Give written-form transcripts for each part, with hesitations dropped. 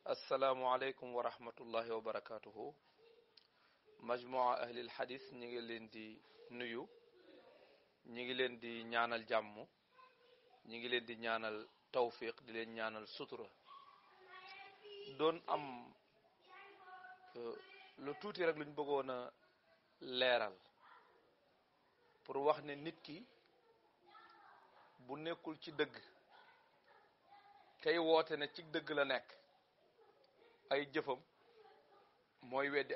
asalaamualeykum wa rahmatullahi wa barakatuhu majmua ahlil hadis ñi ngi leen di nuyu ñi ngi leen di ñaanal jàmm ñi ngi leen di ñaanal tawfiq di leen ñaanal sutura doon am lu tuuti rek luñ bëggoon a leeral pour wax ne nit ki bu nekkul ci dëgg kay woote ne ci dëgg la nekk ay jëfam mooy weddi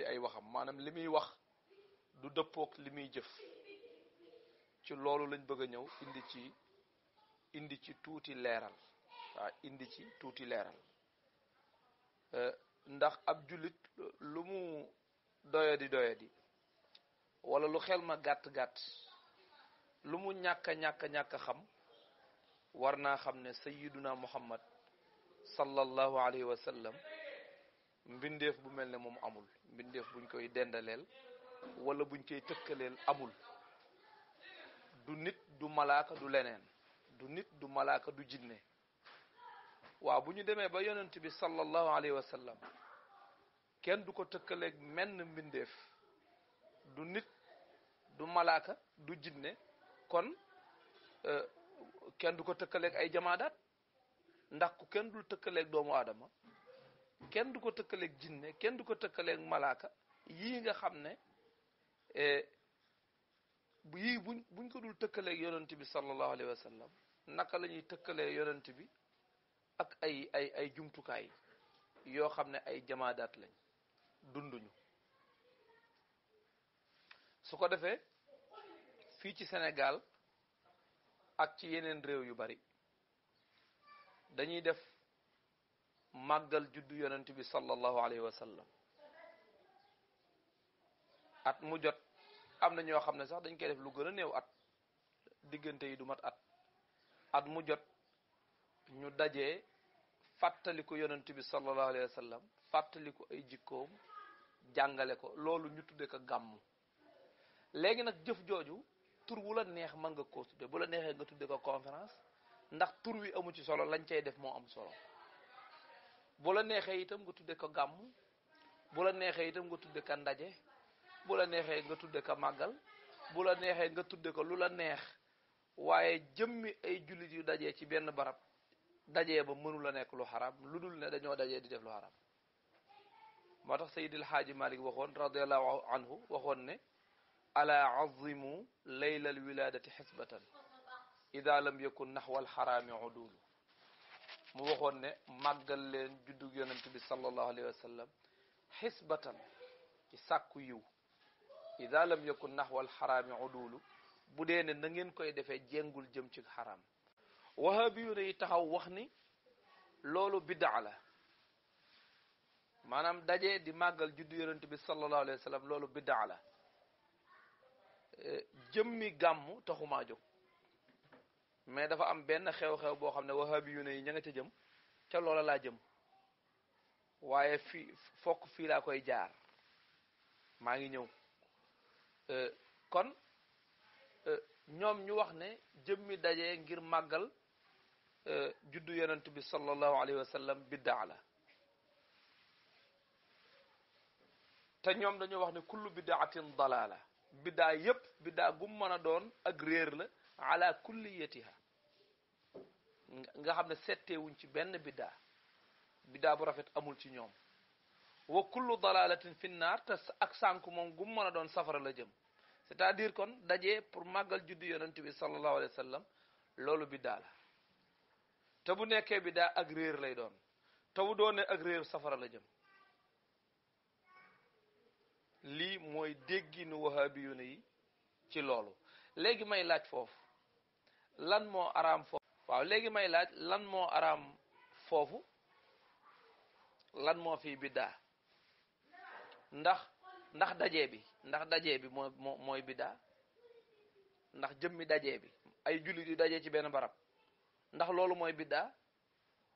ay waxam maanaam li muy wax du dëppook li muy jëf ci loolu lañ bëgg a ñëw indi ci tuuti leeral ndax ab jullit lu mu doyadi wala lu xel ma gàtt lu mu ñàkk xam war naa xam ne sayyiduna muhammad sallallahu alayhi wa sallam mbindeef bu mel ne moom amul mbindeef buñ koy dendaleel wala buñ koy tëkkaleel amul du nit du malaaka du leneen du nit du malaaka du jinne waaw bu ñu demee ba yonent bi sallallahu alayhi wa sallam kenn du ko tëkkaleeg menn mbindeef du nit du malaaka du jinne kon kenn du ko tëkkaleeg ay jamaadaat ndax ku kenn dul tëkkaleeg doomu aadama kenn du ko tëkkaleeg jinne kenn du ko tëkkaleeg malaaka yii nga xam ne yii buñ ko dul tëkkaleeg yonent bi sallallahu alayhi wa sallam naka la ñuy tëkkalee yonent bi ak ay jumtukaay yoo xam ne ay jamaadaat lañ dunduñu su ko defee fii ci Sénégal ak ci yeneen réew yu bari dañuy def màggal juddu yonent bi sallallahu alayhi wa sallam at mu jot am na ñoo xam ne sax dañ koy def lu gën a néew at diggante yi du mat at mu jot ñu dajee fàttaliku yonent bi sallallahu alayhi wa sallam fàttaliku ay jikkoom jàngale ko loolu ñu tudde ko gàmmu léegi nag jëf jooju tur wu la neex mën nga koo tudde bu la neexee nga tudde ko conférence ndax tur wi amu ci solo lañ cay def moo am solo bu la neexee itam nga tudde ko gàmmu bu la neexee itam nga tudde ko ndaje bu la neexee nga tudde ko màggal bu la neexee nga tudde ko lu la neex waaye jëmmi ay jullit yu dajee ci benn barab dajee ba mënu la nekk lu xaram lu dul ne dañoo dajee di def lu xaram moo tax Seydil Haaji Malik waxoon radiyallahu anhu waxoon ne ala azimu laylal wiladati xisbatan ida lam yakun naxwal xaraami udulu mu waxoon ne màggal leen juddug yonent bi sallallahu alayhi wa sallam xisbatan ci sàkku yiw ida lam yakun naxwal xaraami udulu bu dee ne na ngeen koy defee jéngul jëm ci xaram wahabi yu ne yi taxaw wax ni loolu bidaa la maanaam daje di màggal juddu yonent bi sallallahu alayhi wa sallam loolu bidaa la jëmmi gàmmu taxumaa jóg mais dafa am benn xew-xew boo xam ne wahabi yu ne yi ña nga ca jëm ca loola laa jëm waaye fii laa koy jaar maa ngi ñëw kon ñoom ñu wax ne jëmmi daje ngir màggal juddu yonent bi sallallahu alayhi wa sallam biddaa la te ñoom dañoo wax ne kullu biddaatin dalaala biddaa yépp biddaa gum mën a doon ak réer la ala kulliyatiha nga xam ne setteewuñ ci benn biddaa bu rafet amul ci ñoom wa kullu dalalatin fi naar te ak sànku moom gum mën a doon safara la jëm c'est-à-dire kon daje pour màggal juddu yonent bi sallallahu alayhi wa sallam loolu biddaa la te bu nekkee biddaa ak réer lay doon te bu doonee ak réer safara la jëm lii mooy dégginu wahabiyuna yi ci loolu léegi may laaj foofu lan moo araam foofu waaw léegi may laaj lan moo araam foofu lan moo fi biddaa ndax daje bi mooy biddaa ndax jëmmi daje bi ay jullit yu daje ci benn barab ndax loolu mooy biddaa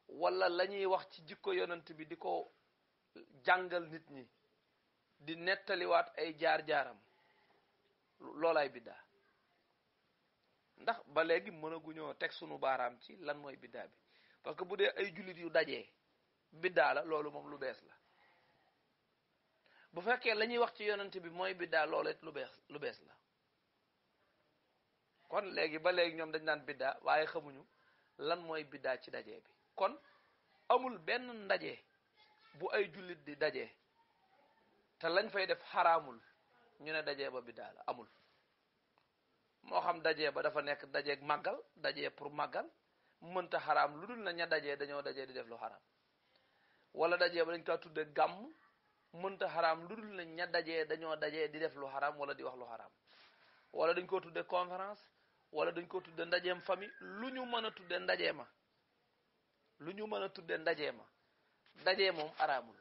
wala la ñuy wax ci jikko yonent bi di ko jàngal nit ñi di nettaliwaat ay jaar-jaaram loolaay biddaa ndax ba léegi mënaguñoo teg sunu baaraam ci lan mooy biddaa bi parce que bu dee ay jullit yu dajee biddaa la loolu moom lu bees la bu fekkee la ñuy wax ci yonent bi mooy biddaa loolu it lu bees la kon léegi ba léegi ñoom dañ naan biddaa waaye xamuñu lan mooy biddaa ci dajee bi kon amul benn ndaje bu ay jullit di dajee te lañ fay def xaraamul ñu ne dajee ba biddaa la amul moo xam dajee ba dafa nekk dajeeg màggal dajee pour màggal mënta xaraam lu dul na ña dajee dañoo dajee di def lu xaraam wala dajee ba dañ kaa tudde gàmm mënta xaraam lu dul na ña dajee dañoo dajee di def lu xaraam wala di wax lu xaraam wala dañ ko tudde conférence wala dañ ko tudde ndajeem famille lu ñu mën a tudde ndaje ma lu ñu mën a tudde ndaje ma dajee moom araamul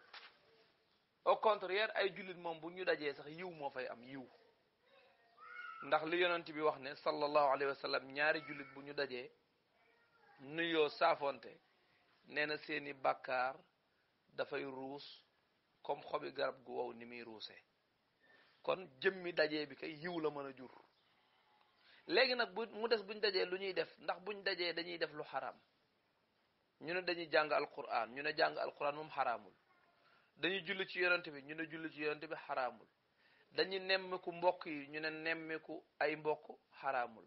au contraire ay jullit moom bu ñu dajee sax yiw moo fay am yiw ndax li yonent bi wax ne sallallahu alayhi wa sallam ñaari jullit bu ñu dajee nuyoo saafonte nee na seeni bàkkaar dafay ruus comme xobi garab gu wow ni muy ruuse kon jëmmi dajee bi kay yiw la mën a jur léegi nag mu des buñ dajee lu ñuy def ndax buñ dajee dañuy def lu xaraam ñu ne dañuy jàng alquran ñu ne jàng alquran moom xaraamul dañuy julli ci yonent bi ñu ne julli ci yonent bi xaraamul dañuy nemmiku mbokk yi ñu ne nemmiku ay mbokk xaraamul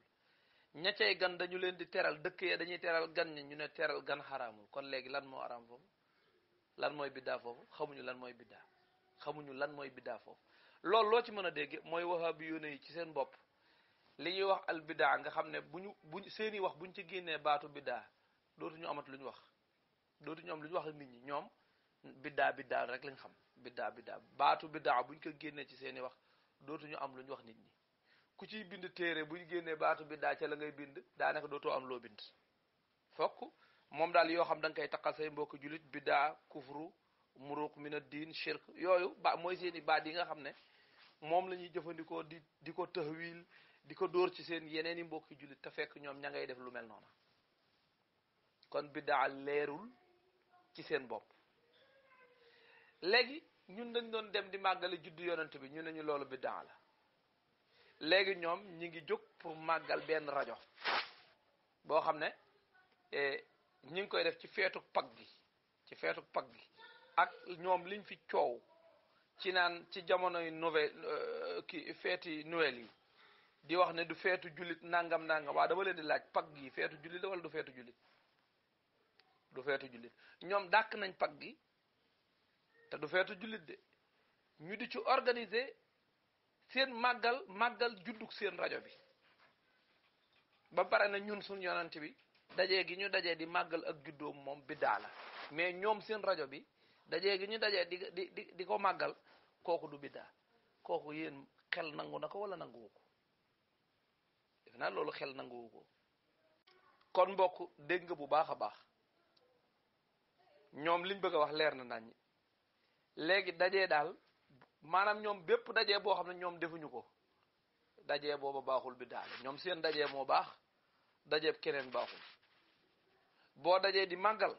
ña cay gan dañu leen di teral dëkk ya dañuy teral gan ñi ñu ne teral gan xaraamul kon léegi lan moo araam foofu lan mooy biddaa foofu xamuñu lan mooy biddaa xamuñu lan mooy biddaa foofu loolu loo ci mën a dégg mooy wahabi yoone yi ci seen bopp li ñuy wax al biddaa nga xam ne buñ seeni wax buñ ci génnee baatu biddaa dootuñu amat lu ñu wax dootuñu am lu ñu wax nit ñi ñoom biddaa rek lañ xam biddaa baatu biddaa buñ ko génnee ci seeni wax dootuñu am lu ñu wax nit ñi ku ciy bind téere buñ génnee baatu biddaa ca la ngay bind daanaka dootoo am loo bind fokk moom daal yoo xam da nga koy taqal say mbokk julit biddaa kufru muruq min ad-din shirk yooyu mooy seeni baat yi nga xam ne moom la ñuy jëfandikoo di ko tahwil di ko dóor ci seen yeneen i mbokki julit te fekk ñoom ña ngay def lu mel noona kon biddaa leerul ci seen bopp léegi ñun dañ doon dem di màggale juddu yonent bi ñu ne ñu loolu biddaa la léegi ñoom ñi ngi jóg pour màggal benn rajo boo xam ne ñi ngi koy def ci feetu pag gi ak ñoom liñ fi coow ci naan ci jamonoy nouvelle feeti Noël yi di wax ne du feetu jullit nangam waa dama leen di laaj pag gi feetu jullit la wala du feetu jullit du feetu jullit ñoom dàkk nañ pag gi te du feetu jullit de ñu di ci organiser seen màggal juddug seen rajo bi ba pare na ñun suñ yonent bi dajee gi ñu dajee di màggal ak juddoom moom biddaa la mais ñoom seen rajo bi dajee gi ñu dajee di ko màggal kooku du biddaa kooku yéen xel nangu na ko wala nanguwu ko def naa loolu xel nanguwu ko kon mbokk dégg nga bu baax a baax ñoom liñ bëgg a wax leer na nañ léegi dajee daal maanaam ñoom bépp dajee boo xam ne ñoom defuñu ko dajee booba baaxul biddaa la ñoom seen dajee moo baax dajee keneen baaxul boo dajee di màggal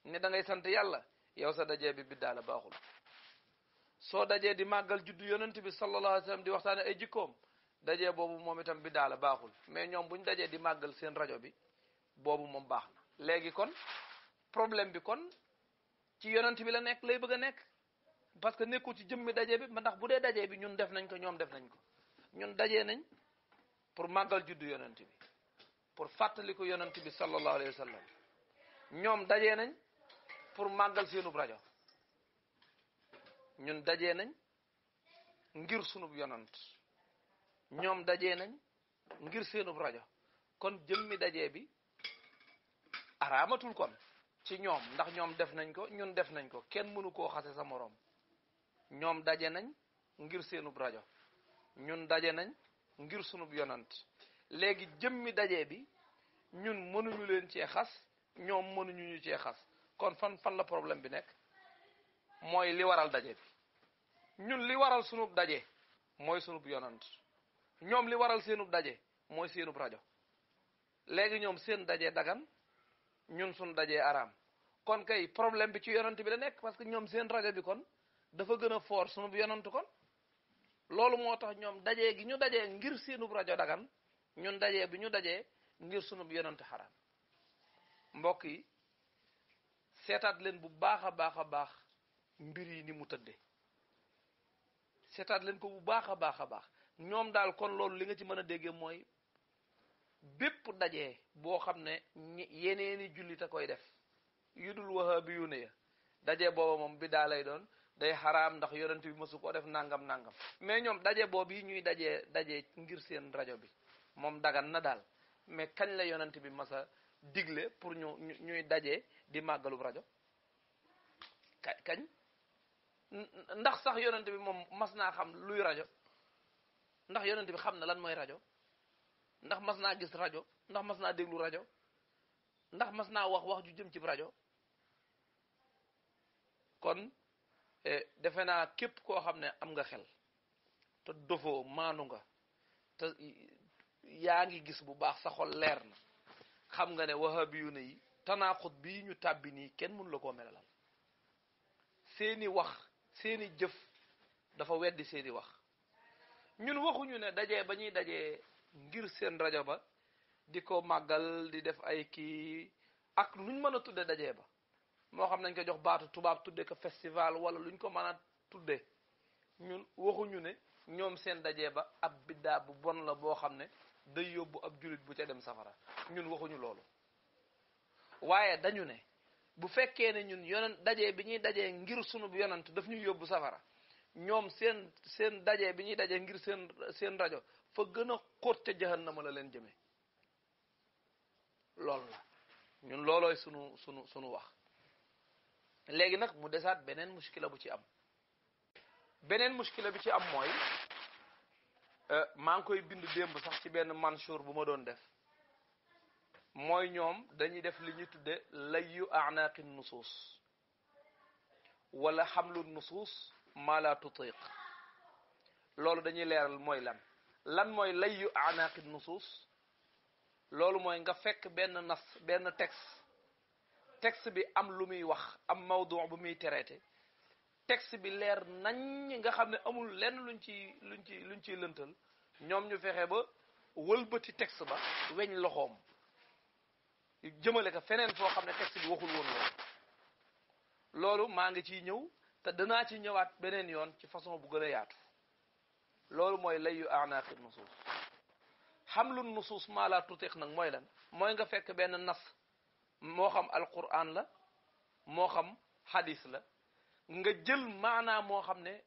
ne da ngay sant yàlla yow sa dajee bi biddaa la baaxul soo dajee di màggal juddu yonent bi sallallahu alayhi wa sallam di waxtaane ay jikkoom dajee boobu moom itam biddaa la baaxul mais ñoom buñ dajee di màggal seen rajo bi boobu moom baax na léegi kon problème bi kon ci yonent bi la nekk lay bëgg a nekk parce que nekkul ci jëmmi daje bi ndax bu dee daje bi ñun def nañ ko ñoom def nañ ko ñun dajee nañ pour màggal juddu yonent bi pour fàttali ko yonent bi sallallahu alayhi wa sallam ñoom dajee nañ pour màggal seenub rajo ñun dajee nañ ngir sunub yonent ñoom dajee nañ ngir seenub rajo kon jëmmi dajee bi araamatul kon ci ñoom ndax ñoom def nañ ko ñun def nañ ko kenn mënu koo xase sa moroom ñoom daje nañ ngir seenub rajo ñun daje nañ ngir sunub yonant léegi jëmmi daje bi ñun mënuñu leen cee xas ñoom mënuñu ñu cee xas kon fan la problème bi nekk mooy li waral daje bi ñun li waral sunub daje mooy sunub yonant ñoom li waral seenub daje mooy seenub rajo léegi ñoom seen daje dagan ñun sun dajee araam kon kay problème bi ci yonant bi la nekk parce que ñoom seen rajo bi kon dafa gën a fort sunub yonant kon loolu moo tax ñoom dajee gi ñu dajee ngir seenub rajo dagan ñun dajee bi ñu dajee ngir sunub yonant xaraam mbokk yi seetaat leen bu baax a baax a baax mbir yi ni mu tëdde seetaat leen ko bu baax a baax a baax ñoom daal kon loolu li nga ci mën a déggee mooy bépp daje boo xam ne yeneeni jullit a koy def yu dul wahabi yu ne ya daje booba moom bi daa lay doon day xaraam ndax yonent bi mësu koo def nangam nangam mais ñoom daje boobu yi ñuy daje ngir seen rajo bi moom dagan na daal mais kañ la yonent bi masa digle pour ñuy daje di màggalub rajo kañ ndax sax yonent bi moom mas naa xam luy rajo ndax yonent bi xam na lan mooy rajo ndax mas naa gis rajo ndax mas naa déglu rajo ndax mas naa wax ju jëm ci rajo kon defe naa képp koo xam ne am nga xel te dofoo maanu nga te yaa ngi gis bu baax sa xol leer na xam nga ne wahabiyuna yi tanaaxut bii ñu tàbbi nii kenn mënu la koo melalal seeni wax seeni jëf dafa weddi seeni wax ñun waxuñu ne dajee ba ñuy dajee ngir seen rajo ba di ko màggal di def ay kii ak luñ mën a tudde dajee ba moo xam nañ ko jox baatu tubaab tudde ko festival wala luñ ko mën a tudde ñun waxuñu ne ñoom seen dajee ba ab biddaa bu bon la boo xam ne day yóbbu ab julit bu ca dem safara ñun waxuñu loolu waaye dañu ne bu fekkee ne ñun yonent dajee bi ñuy dajee ngir sunu yonent daf ñuy yóbbu safara ñoom seen dajee bi ñuy dajee ngir seen rajo fa gën a xóot ca jahannama la leen jëme loolu la ñun loolooy sunu wax léegi nag mu desaat beneen muskila bu ci am beneen muskila bi ci am mooy maa ngi koy bind démb sax ci benn mansour bu ma doon def mooy ñoom dañuy def li ñuy tudde layyu a'naqi nusuus wala xamlu nusuus ma la tutiq loolu dañuy leeral mooy lan mooy layyu a'naqi nusuus loolu mooy nga fekk benn nas benn texte bi am lu muy wax am mawdu bu muy traité texte bi leer nañ nga xam ne amul lenn luñ ciy lëntal ñoom ñu fexe ba wëlbati texte ba weñ loxoom jëmale ko feneen foo xam ne texte bi waxul woon loolu maa ngi ciy ñëw te danaa ci ñëwaat beneen yoon ci façon bu gën a yaatu loolu mooy layyu a'naqi nusuus xamlu nusuus maa laa tutiq nag mooy lan mooy nga fekk benn nas moo xam alquran la moo xam hadis la nga jël maanaa moo xam ne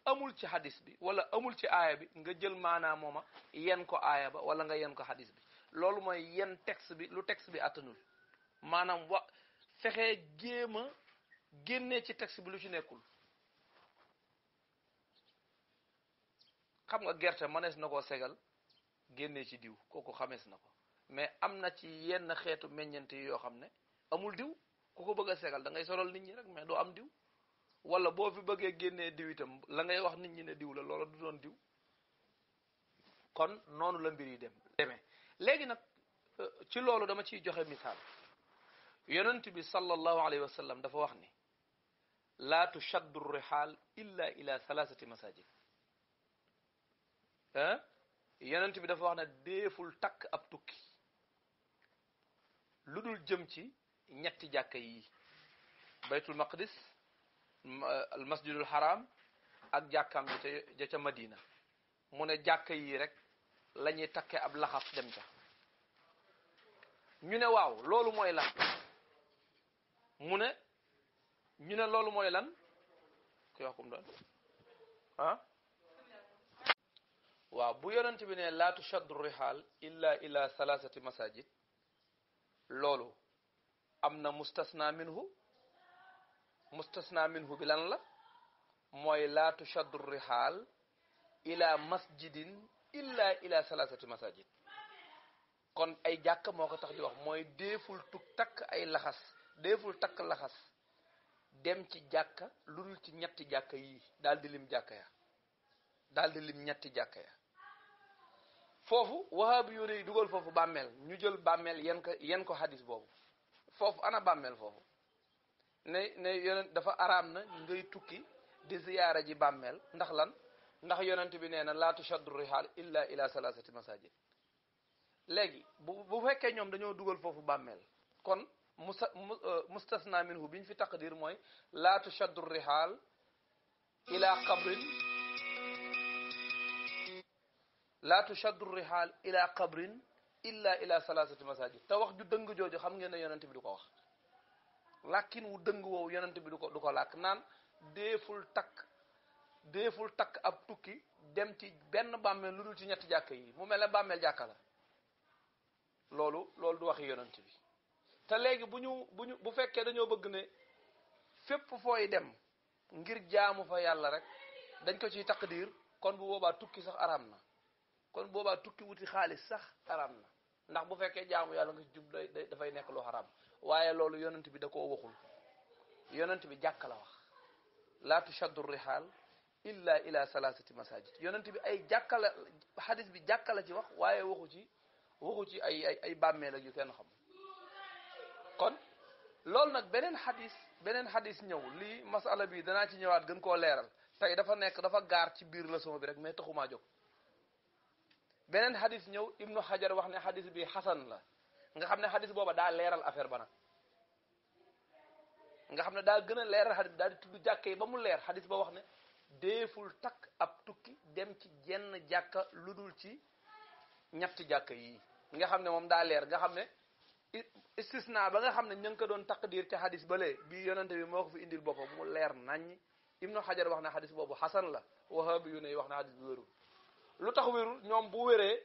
amul ci hadis bi wala amul ci aaya bi nga jël maanaa mooma yen ko aaya ba wala nga yen ko hadis bi loolu mooy yen texte bi lu texte bi attanul maanaam fexee jéem a génnee ci texte bi lu ci nekkul xam nga gerte mënees na koo segal génnee ci diw kooku xamees na ko mais am na ci yenn xeetu meññante yoo xam ne amul diw ku ko bëgg a segal da ngay solal nit ñi rek mais doo am diw wala boo fi bëggee génnee diw itam la ngay wax nit ñi ne diw la loola du doon diw kon noonu la mbir yi demee léegi nag ci loolu dama ciy joxe misaal yonent bi sallallahu alayhi wa sallam dafa wax ni laa tushaddu rihaal illa ila thalathati masajid yonent bi dafa wax ne deeful takk ab tukki lu dul jëm ci ñetti jàkka yi baytul maqdis al masjidul haram ak jàkkaam ja ca madina mu ne jàkka yi rek la ñuy takke ab laxas dem ca ñu ne waaw loolu mooy lan ñu ne loolu mooy lan ku yaxkum doon waaw bu yonent bi ne laa tushaddu rihaal illa ila salasati masajid loolu am na mustasna minhu bi lan la mooy laa tushaddu rihaal ila masjidin illa ila salasati masajid kon ay jàkk moo ko tax di wax mooy deeful takk laxas dem ci jàkka lu dul ci ñetti jàkka yi daal di lim ñetti jàkka ya foofu wahabi yu ne dugal foofu bàmmeel ñu jël bàmmeel yen ko hadis boobu foofu ana bàmmeel foofu ne yonent dafa araam na ngay tukki di ziyaara ji bàmmeel ndax lan ndax yonent bi nee na laa tushaddu rihaal illa ila salasati masajid léegi bu fekkee ñoom dañoo dugal foofu bàmmeel kon mustasna minhu biñ fi taqdir mooy laa tushaddu rihaal ila qabrin laa tushaddu rihaal ila qabrin illa ila salasati masajid te wax ju dëng jooju xam ngeen ne yonent bi du ko wax làkkin wu dëng woowu yonent bi du ko làkk naan deeful takk ab tukki dem ci benn bàmmeel lu dul ci ñetti jàkk yi mu mel ne bàmmeel jàkka la loolu du waxi yonent bi te léegi bu fekkee dañoo bëgg ne fépp fooy dem ngir jaamu fa yàlla rek dañ ko ciy taqdir kon bu boobaa tukki sax araam na kon boobaa tukki wuti xaalis sax araam na ndax bu fekkee jaamu yàlla nga ci jub dafay nekk lu xaraam waaye loolu yonent bi da koo waxul yonent bi jàkka la wax laa tushaddu rihaal illa ila salasati masajid yonent bi ay jàkka la xadis bi jàkka la ci wax waaye waxu ci ay bàmmeel ak yu kenn xam kon loolu nag beneen xadis ñëw lii masala bi danaa ci ñëwaat gën koo leeral tey dafa gaar ci biir leçon bi rek mais taxumaa jóg beneen xadis ñëw ibnu xajar wax ne xadis bi xasan la nga xam ne xadis booba daa leeral affaire ba nag nga xam ne daa gën a leeral xadis bi daal di tudd jàkka yi ba mu leer xadis ba wax ne deeful takk ab tukki dem ci jenn jàkka lu dul ci ñetti jàkka yi nga xam ne moom daa leer nga xam ne istisna ba nga xam ne ña ngi ko doon taqdir ci xadis balee bii yonente bi moo ko fi indil boppam mu leer naññ ibnu xajar wax ne xadis boobu xasan la wahabi yu ne wax ne xadis bi wérul lu tax wérul ñoom bu wéree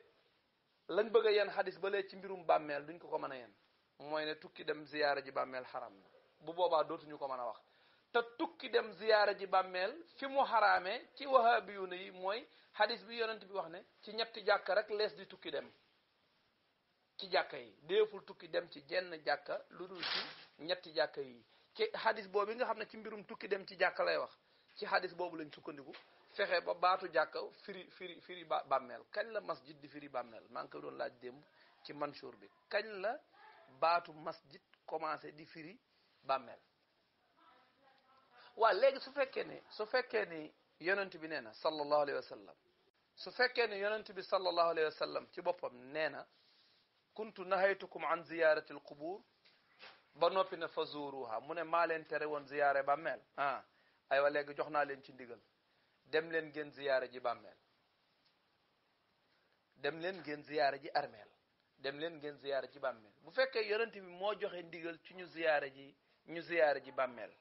lañ bëgg a yen xadis balee ci mbirum bàmmeel duñ ko mën a yen mooy ne tukki dem ziyaara ji bàmmeel xaram na bu boobaa dootuñu ko mën a wax te tukki dem ziyaara ji bàmmeel fi mu xaraamee ci wahabi yu ne yi mooy xadis bi yonent bi wax ne ci ñetti jàkka rek lees di tukki dem ci jàkka yi deeful tukki dem ci jenn jàkka lu dul ci ñetti jàkka yi ci xadis boobu nga xam ne ci mbirum tukki dem ci jàkka lay wax ci xadis boobu lañ sukkandiku fexe ba baatu jàkka firi bàmmeel kañ la masjid di firi bàmmeel maa ngi ko doon laaj démb ci Mansour bi kañ la baatu masjid commencé di firi bàmmeel waa léegi su fekkee ni yonent bi nee na sallallahu alayhi wa sallam su fekkee ni yonent bi sallallahu alayhi wa sallam ci boppam nee na kuntu nahaytukum an ziyarati al qubur ba noppi ne fa zuruha mu ne maa leen tere woon ziyaare bàmmeel aywa léegi jox naa leen ci ndigal dem leen ngeen ziyaare ji bàmmeel dem leen ngeen ziyaare ji armeel dem leen ngeen ziyaare ji bàmmeel bu fekkee yonent bi moo joxe ndigal ci ñu ziyaare ji bàmmeel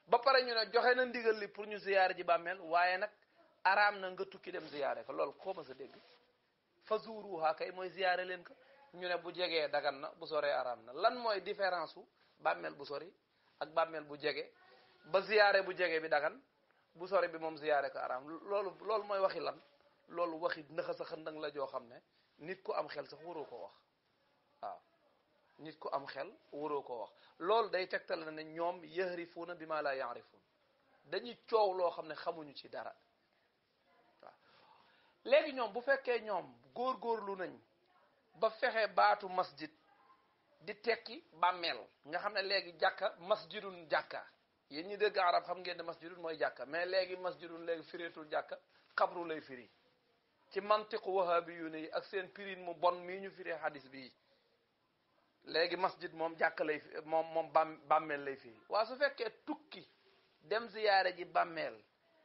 ba pare ñu ne joxe na ndigal li pour ñu ziyaare ji bàmmeel waaye nag araam na nga tukki dem ziyaare ko loolu xoo ma sa dégg fa zuruha kay mooy ziyaare leen ko ñu ne bu jegee dagan na bu soree araam na lan mooy différence u bàmmeel bu sori ak bàmmeel bu jege ba ziyaare bu jege bi dagan bu sori bi moom ziyaare ko araam loolu mooy waxi lan loolu waxi ndaxa sa xëndang la joo xam ne nit ku am xel sax waroo ko wax waaw nit ku am xel waroo ko wax loolu day tegtal na ne ñoom yahrifuuna bi ma la yaarifuun dañuy coow loo xam ne xamuñu ci dara waaw léegi ñoom bu fekkee ñoom góorgóorlu nañ ba fexe baatu masjid di tekki bàmmeel nga xam ne léegi jàkka masjidun jàkka yéen ñi dégg arab xam ngeen ne masjidun mooy jàkka mais léegi masjidun léegi fireetul jàkka xabru lay firi ci mantiqu wahabi yu ne yi ak seen pirin mu bon mii ñu firee hadis bii léegi masjid moom jàkka lay moom bàmmeel lay firi waa su fekkee tukki dem ziyaare ji bàmmeel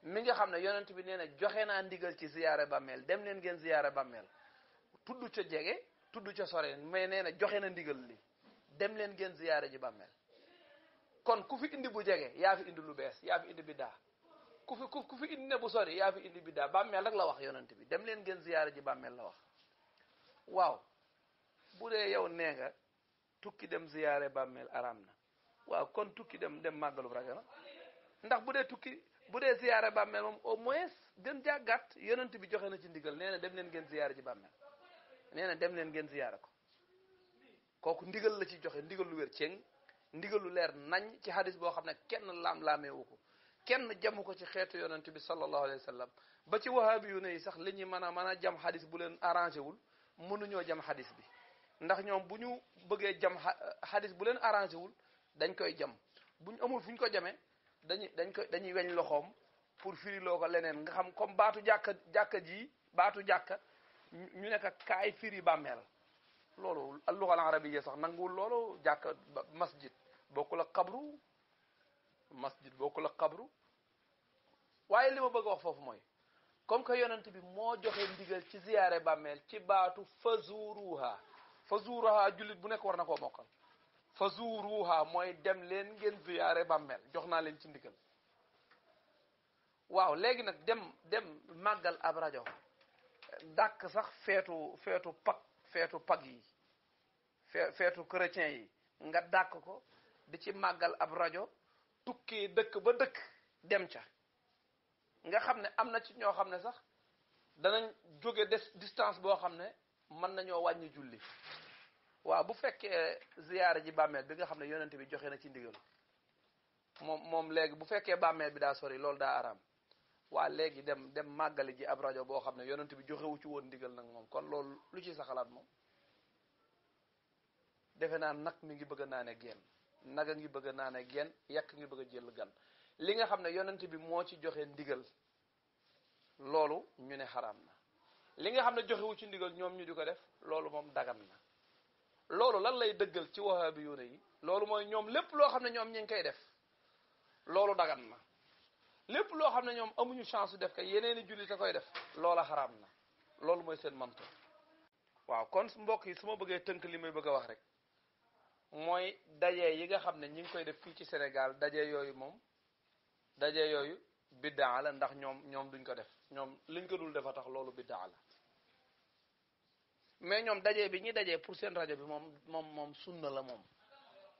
mi nga xam ne yonent bi nee na joxe naa ndigal ci ziyaare bàmmeel dem leen ngeen ziyaare bàmmeel tudd ca jege tudd ca sore mais nee na joxe na ndigal li dem leen ngeen ziyaare ji bàmmeel kon ku fi indi bu jege yaa fi indi lu bees yaa fi indi biddaa ku fi indi ne bu sori yaa fi indi biddaa bàmmeel rek la wax yonent bi dem leen ngeen ziyaare ji bàmmeel la wax waaw bu dee yow nee nga tukki dem ziyaare bàmmeel araam na waaw kon tukki dem màggalu Rajab ndax bu dee ziyaare bàmmeel moom au moins gën jàggat yonent bi joxe na ci ndigal nee na dem leen ngeen ziyaare ji bàmmeel nee na dem leen ngeen ziyaare ko kooku ndigal la ci joxe ndigal lu wér ceng ndigal lu leer nañ ci hadis boo xam ne kenn laam-laameewu ko kenn jamu ko ci xeetu yonent bi sallallahu alayhi wa sallam ba ci wahabi yu ne yi sax li ñuy mën a jam hadis bu leen arrangé wul mënuñoo jam hadis bi ndax ñoom bu ñu bëggee jam hadis bu leen arrangé wul dañ koy jam buñ amul fu ñu ko jamee dañuy weñ loxoom pour firi loo ko leneen nga xam comme baatu jàkka ji baatu jàkka ñu nekk kaay firi bàmmeel loolu al-lugha al-arabiyya sax nanguwul loolu. jàkka masjid bokkul ak xabru, masjid bokkul ak xabru. waaye li ma bëgg a wax foofu mooy comme que yonent bi moo joxe ndigal ci ziyaare bàmmeel ci baatu fazuruha. fazuruha jullit bu nekk war na koo mokkal. fazuruha mooy dem leen ngeen ziyaare bàmmeel, jox naa leen ci ndigal. waaw léegi nag dem màggal ab rajo dàkk sax feetu pag yi feetu chrétien yi nga dàkk ko di ci màggal ab rajo, tukki dëkk ba dëkk dem ca, nga xam ne am na ci ñoo xam ne sax danañ jóge distance boo xam ne mën nañoo wàññi julli. waaw bu fekkee ziyaara ji bàmmeel bi nga xam ne yonent bi joxe na ci ndigal moom léegi bu fekkee bàmmeel bi daa sori loolu daa araam. waa léegi dem màggali ji ab rajo boo xam ne yonent bi joxewu ci woon ndigal nag moom kon loolu lu ci sa xalaat moom. defe naa nag mi ngi bëgg a naane genn, nag a ngi bëgg a naane genn, yàq ngi bëgg a jël gan. li nga xam ne yonent bi moo ci joxe ndigal loolu ñu ne xaraam na, li nga xam ne joxewu ci ndigal ñoom ñu di ko def loolu moom dagan na. loolu lan lay dëggal ci wahabiyuuna yi? loolu mooy ñoom lépp loo xam ne ñoom ñu ngi koy def loolu dagan na, lépp loo xam ne ñoom amuñu chance def ko yeneeni jullit a koy def loola xaraam na. loolu mooy seen manto. waaw kon mbokk yi su ma bëggee tënk li may bëgg a wax rek mooy daje yi nga xam ne ñi ngi koy def fii ci Sénégal daje yooyu biddaa la, ndax ñoom duñ ko def, ñoom liñ ko dul defa tax loolu biddaa la. mais ñoom daje bi ñuy dajee pour seen rajo bi moom sunna la moom.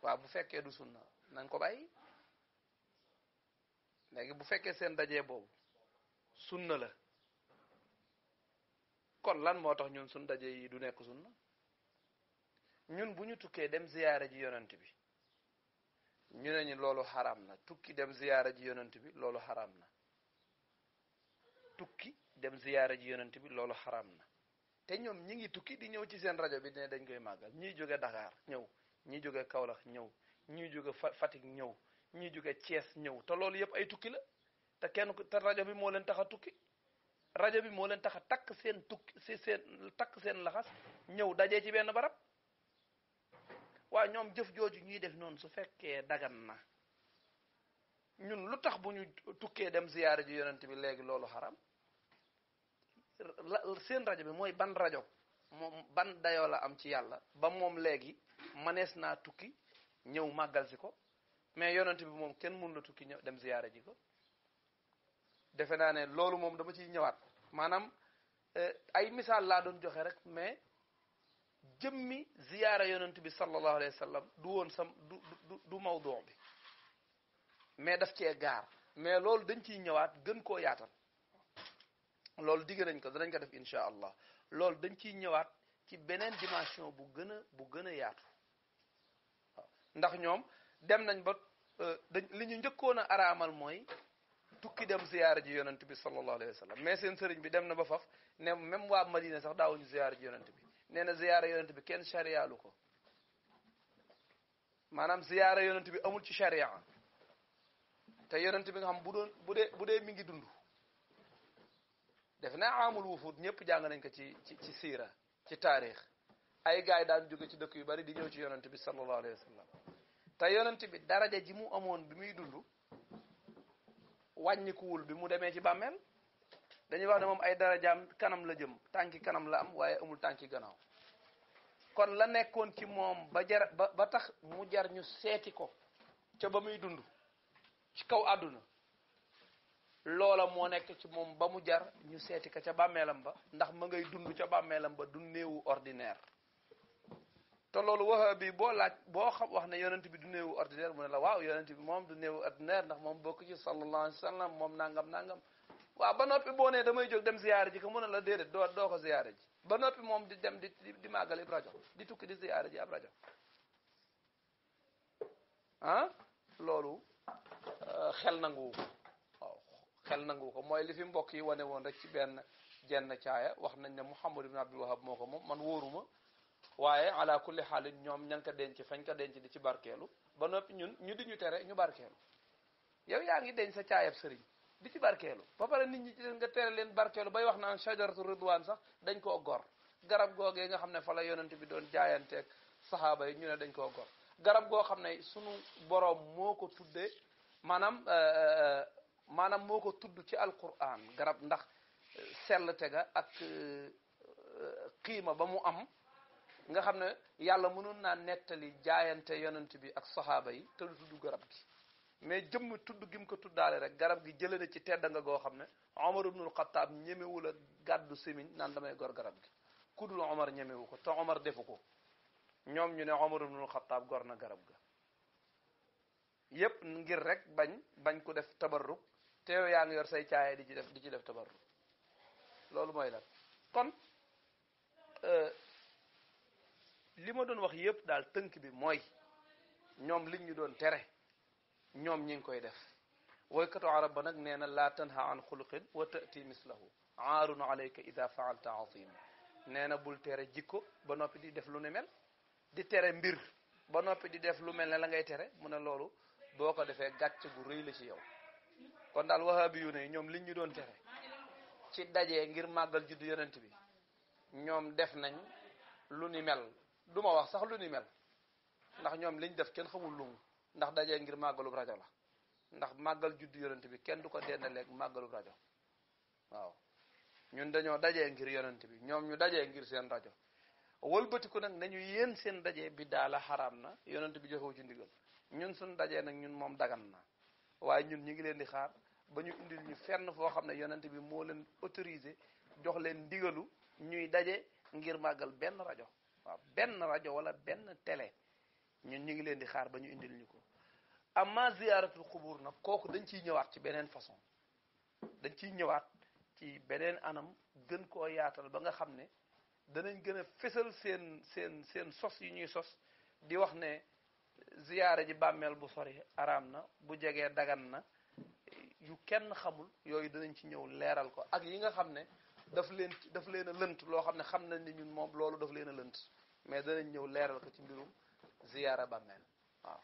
waaw bu fekkee du sunna nañ ko bàyyi. léegi bu fekkee seen daje boobu sunna la kon lan moo tax ñun suñ daje yi du nekk sunna? ñun bu ñu tukkee dem ziyaara ji yonent bi ñu ne ñu loolu xaraam na. tukki dem ziyaara ji yonent bi loolu xaraam na. tukki dem ziyaara ji yonent bi loolu xaraam na. te ñoom ñi ngi tukki di ñëw ci seen rajo bi ne dañ koy màggal. ñiy jóge Dakar ñëw, ñiy jóge Kaolack ñëw, ñiy jóge Fatick ñëw, ñiy jóge Thiès ñëw, te loolu yëpp ay tukki la. te rajo bi moo leen tax a tukki. rajo bi moo leen tax a takk seen laxas ñëw dajee ci benn barab. waaye ñoom jëf jooju ñuy def noonu su fekkee dagan na, ñun lu tax bu ñu tukkee dem ziyaara ji yonent bi léegi loolu xaram? seen rajo bi mooy ban rajo moom ban dayoo la am ci yàlla ba moom léegi manees naa tukki ñëw màggal si ko, mais yonent bi moom kenn mënu la tukki ñëw dem ziyaara ji ko. defe naa ne loolu moom dama ciy ñëwaat, maanaam ay misaal laa doon joxe rek, mais jëmmi ziyaara yonent bi sallallahu alayhi wa sallam du woon du mawdu bi, mais daf cee gaar. mais loolu dañ ciy ñëwaat gën koo yaatal. loolu digg nañ ko danañ ko def insha allah. loolu dañ ciy ñëwaat ci beneen dimension bu gën a yaatu. waaw ndax ñoom dem nañ ba li ñu njëkkoon a araamal mooy tukki dem ziyaara ji yonent bi sallallahu alayhi wa sallam, mais seen sëriñ bi dem na ba faf ne même waa Madina sax daawuñu ziyaara ji yonent bi. nee na ziyaara yonent bi kenn chariyaalu ko, maanaam ziyaara yonent bi amul ci charia. te yonent bi nga xam bu dee mi ngi dund, def naa amul wufut ñëpp jàng nañ ko ci siira, ci taarix. ay gaay yi daan jóge ci dëkk yu bari di ñëw ci yonent bi sallallahu alayhi wa sallam. te yonent bi daraja ji mu amoon bi muy dund wàññikuwul bi mu demee ci bàmmeel. dañuy wax ne moom ay darajaam kanam la jëm, tànki kanam la am waaye amul tànki gannaaw. kon la nekkoon ci moom ba tax mu jar ñu seeti ko ca ba muy dund ci kaw àdduna, loola moo nekk ci moom ba mu jar ñu seeti ko ca bàmmeelam ba, ndax ma ngay dund ca bàmmeelam ba du néewu ordinaire. te loolu waxa bi boo xam wax ne yonent bi du néewu ordinaire mu ne la waaw yonent bi moom du néewu ordinaire ndax moom bokk ci sallallahu alayhi wa sallam, moom nangam. waaw ba noppi boo nee damay jóg dem ziyaara ji ko mu ne la déedéet doo ko ziyaara ji. ba noppi moom di dem di màggal ab rajo, di tukki di ziyaara ji ab rajo. loolu xel nanguwu ko. waaw xel nanguwu ko. mooy li fi mbokk yi wane woon rek ci jenn caaya wax nañ ne Muhammad ibn Abdul Wahab moo ko moom, man wóoruma. waaye ala kulli xaalin ñoom ña ngi ko denc fañ ko denc di ci barkeelu, ba noppi ñun ñu di ñu tere ñu barkeelu. yow yaa ngi denc sa caayab sëriñ di ci barkeelu ba pare nit ñi ci nga tere leen barkeelu bay wax naan shajaratu ridwaan sax dañ koo gor. garab googee nga xam ne fa la yonent bi doon jaayanteeg saxaaba yi ñu ne dañ koo gor garab goo xam ne sunu boroom moo ko tuddee maanaam moo ko tudd ci alquran garab ndax sell tega ak xiima ba mu am nga xam ne yàlla mënoon naa nettali jaayante yonent bi ak saxaaba yi te du tudd garab gi mais jëmm tudd gi mu ko tuddaale rek garab gi jëlee na ci tedd nga goo xam ne Omar ibnul Xattaab ñemewul a gàddu semiñ naan damay gor garab gi ku dul Omar ñemewu ko te Omar defu ko ñoom ñu ne Omar ibnul Xattaab gor na garab ga yépp ngir rek bañ ko def tabarruk te yow yaa ngi yor say caaye di ci def tabarruk loolu mooy lan kon li ma doon wax yépp daal tënk bi mooy ñoom liñ ñu doon tere ñoom ñi ngi koy def woykatu arab ba nag nee na laa tanha an xuluqin wa tati mislahu aarun alayka ida faalta azim nee na bul tere jikko ba noppi di def lu ne mel di tere mbir ba noppi di def lu mel ne la ngay tere mu ne loolu boo ko defee gàcce gu rëy la ci yow kon daal wahabi yu ne ñoom liñ ñu doon tere ci dajee ngir màggal juddu yonent bi ñoom def nañ lu ni mel du ma wax sax lu ni mel ndax ñoom liñ def kenn xamul lumu ndax dajee ngir màggalub rajo la ndax màggal juddu yonent bi kenn du ko dendaleeg màggalub rajo waaw ñun dañoo dajee ngir yonent bi ñoom ñu dajee ngir seen rajo wëlbatiku nag nañu yéen seen dajee bi daala xaraam na yonent bi joxewu ci ndigal ñun suñ dajee nag ñun moom dagan na waaye ñun ñu ngi leen di xaar ba ñu indil ñu fenn foo xam ne yonent bi moo leen autorisé jox leen ndigalu ñuy daje ngir màggal benn rajo waaw benn rajo wala benn télé ñun ñu ngi leen di xaar ba ñu indil ñu ko amma ziyaaratul xubur nag kooku dañ ciy ñëwaat ci beneen façon dañ ciy ñëwaat ci beneen anam gën koo yaatal ba nga xam ne danañ gën a fésal seen sos yi ñuy sos di wax ne ziyaare ji bàmmeel bu sori araam na bu jegee dagan na yu kenn xamul yooyu danañ ci ñëw leeral ko ak yi nga xam ne daf leen a lënt loo xam ne xam nañ ni ñun moom loolu daf leen a lënt mais danañ ñëw leeral ko ci mbirum ziyaara bàmmeel waaw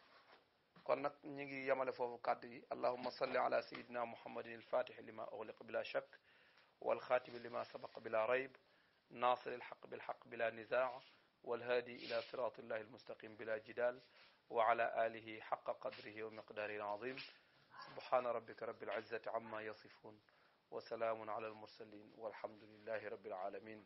kon nag ñi ngi yemale foofu kàddu yi allahumma salli ala sayidina muhammadin alfatixi lima ughliqa bila shak walxaatimi lima sabaqa bila rayb nasir alxaq bilxaq bila nizaa والهادي إلى صراط الله المستقيم بلا جدال وعلى آله حق قدره ومقداره العظيم سبحان ربك رب العزة عما يصفون وسلام على المرسلين والحمد لله رب العالمين